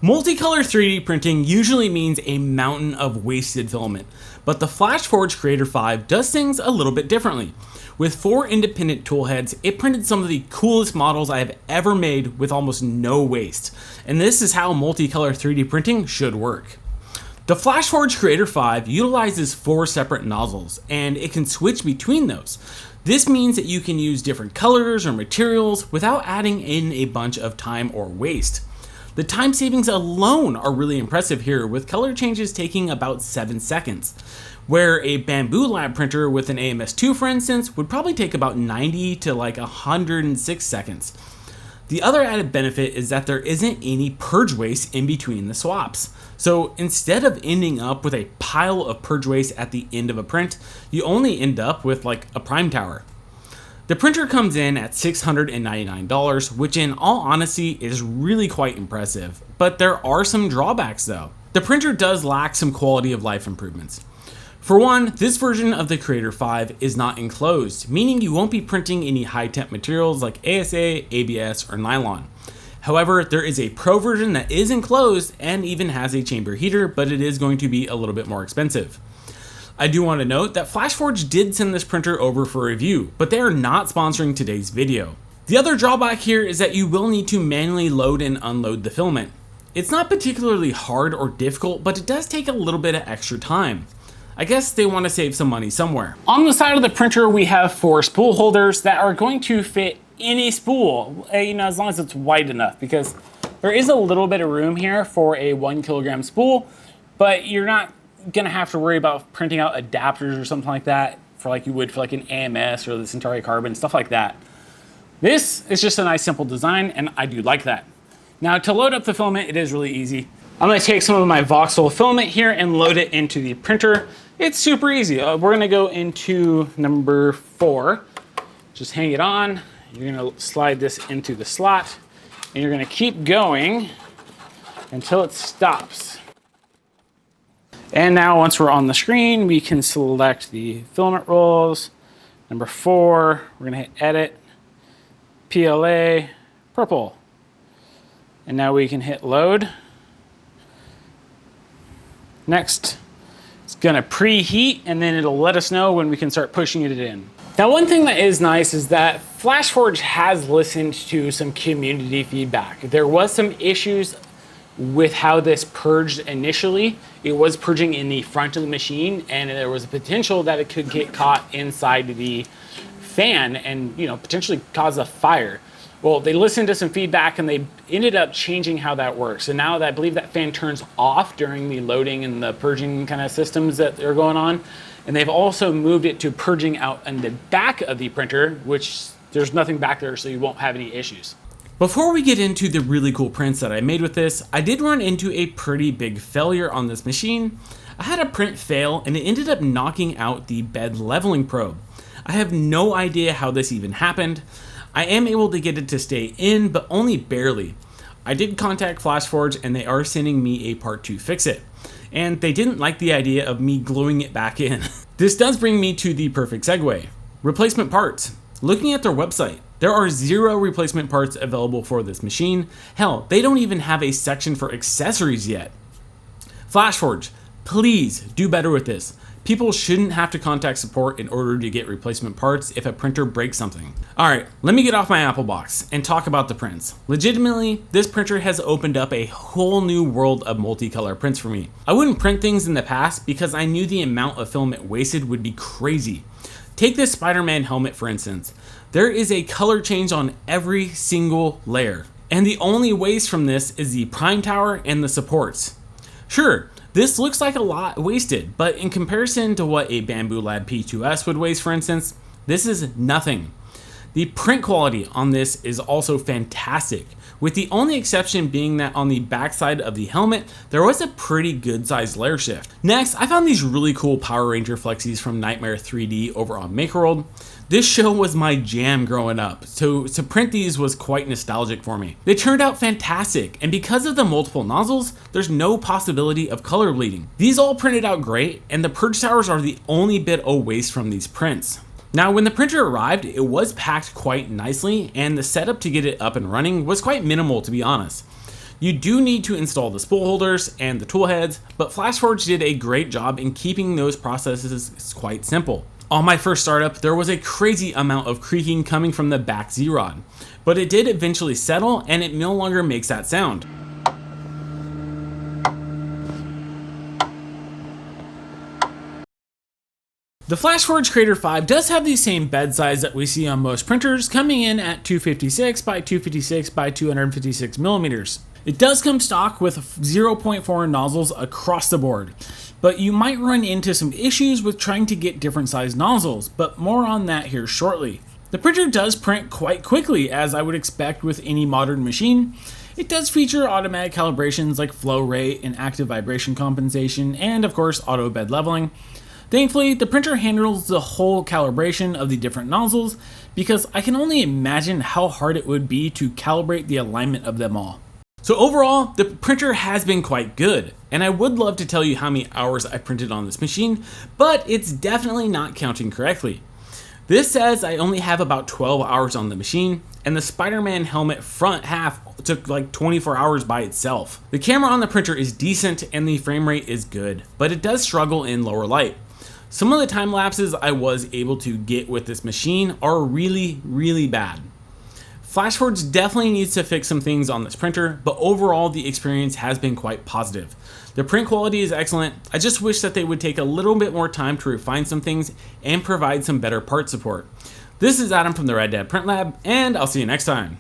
Multicolor 3D printing usually means a mountain of wasted filament, but the FlashForge Creator 5 does things a little bit differently. With 4 independent tool heads, it printed some of the coolest models I have ever made with almost no waste, and this is how multicolor 3D printing should work. The FlashForge Creator 5 utilizes 4 separate nozzles, and it can switch between those. This means that you can use different colors or materials without adding in a bunch of time or waste. The time savings alone are really impressive here, with color changes taking about 7 seconds, where a Bamboo Lab printer with an AMS2, for instance, would probably take about 90 to 106 seconds. The other added benefit is that there isn't any purge waste in between the swaps. So instead of ending up with a pile of purge waste at the end of a print, you only end up with a prime tower. The printer comes in at $699, which in all honesty is really quite impressive, but there are some drawbacks though. The printer does lack some quality of life improvements. For one, this version of the Creator 5 is not enclosed, meaning you won't be printing any high temp materials like ASA, ABS, or nylon. However, there is a Pro version that is enclosed and even has a chamber heater, but it is going to be a little bit more expensive. I do want to note that FlashForge did send this printer over for review, but they are not sponsoring today's video. The other drawback here is that you will need to manually load and unload the filament. It's not particularly hard or difficult, but it does take a little bit of extra time. I guess they want to save some money somewhere. On the side of the printer, we have 4 spool holders that are going to fit any spool, as long as it's wide enough, because there is a little bit of room here for a 1 kilogram spool, but you're not gonna have to worry about printing out adapters or something like that for you would for an AMS or the Centauri Carbon, stuff like that. This is just a nice simple design, and I do like that. Now to load up the filament, it is really easy. I'm gonna take some of my voxel filament here and load it into the printer. It's super easy. We're gonna go into number 4. Just hang it on. You're gonna slide this into the slot, and you're gonna keep going until it stops. And now once we're on the screen, we can select the filament rolls. Number 4, we're gonna hit edit, PLA, purple. And now we can hit load. Next, it's gonna preheat, and then it'll let us know when we can start pushing it in. Now, one thing that is nice is that FlashForge has listened to some community feedback. There was some issues with how this purged initially. It was purging in the front of the machine, and there was a potential that it could get caught inside the fan and potentially cause a fire. Well, they listened to some feedback and they ended up changing how that works. So now I believe that fan turns off during the loading and the purging kind of systems that are going on. And they've also moved it to purging out in the back of the printer, which there's nothing back there, so you won't have any issues. Before we get into the really cool prints that I made with this, I did run into a pretty big failure on this machine. I had a print fail and it ended up knocking out the bed leveling probe. I have no idea how this even happened. I am able to get it to stay in, but only barely. I did contact FlashForge and they are sending me a part to fix it. And they didn't like the idea of me gluing it back in. This does bring me to the perfect segue. Replacement parts. Looking at their website, there are 0 replacement parts available for this machine. Hell, they don't even have a section for accessories yet. FlashForge, please do better with this. People shouldn't have to contact support in order to get replacement parts if a printer breaks something. Alright, let me get off my Apple box and talk about the prints. Legitimately, this printer has opened up a whole new world of multicolor prints for me. I wouldn't print things in the past because I knew the amount of filament wasted would be crazy. Take this Spider-Man helmet for instance. There is a color change on every single layer, and the only waste from this is the prime tower and the supports. Sure, this looks like a lot wasted, but in comparison to what a Bamboo Lab P2S would waste, for instance, this is nothing. The print quality on this is also fantastic, with the only exception being that on the backside of the helmet, there was a pretty good sized layer shift. Next, I found these really cool Power Ranger flexies from Nightmare 3D over on Makerworld. This show was my jam growing up, so to print these was quite nostalgic for me. They turned out fantastic, and because of the multiple nozzles, there's no possibility of color bleeding. These all printed out great, and the purge towers are the only bit of waste from these prints. Now, when the printer arrived, it was packed quite nicely, and the setup to get it up and running was quite minimal, to be honest. You do need to install the spool holders and the tool heads, but FlashForge did a great job in keeping those processes quite simple. On my first startup, there was a crazy amount of creaking coming from the back Z-rod, but it did eventually settle and it no longer makes that sound. The FlashForge Creator 5 does have the same bed size that we see on most printers, coming in at 256 by 256 by 256 millimeters. It does come stock with 0.4 nozzles across the board, but you might run into some issues with trying to get different size nozzles, but more on that here shortly. The printer does print quite quickly, as I would expect with any modern machine. It does feature automatic calibrations like flow rate and active vibration compensation, and of course auto bed leveling. Thankfully, the printer handles the whole calibration of the different nozzles, because I can only imagine how hard it would be to calibrate the alignment of them all. So overall, the printer has been quite good, and I would love to tell you how many hours I printed on this machine, but it's definitely not counting correctly. This says I only have about 12 hours on the machine, and the Spider-Man helmet front half took like 24 hours by itself. The camera on the printer is decent and the frame rate is good, but it does struggle in lower light. Some of the time lapses I was able to get with this machine are really bad. FlashForge definitely needs to fix some things on this printer, but overall the experience has been quite positive. The print quality is excellent. I just wish that they would take a little bit more time to refine some things and provide some better part support. This is Adam from the Red Dad Print Lab, and I'll see you next time.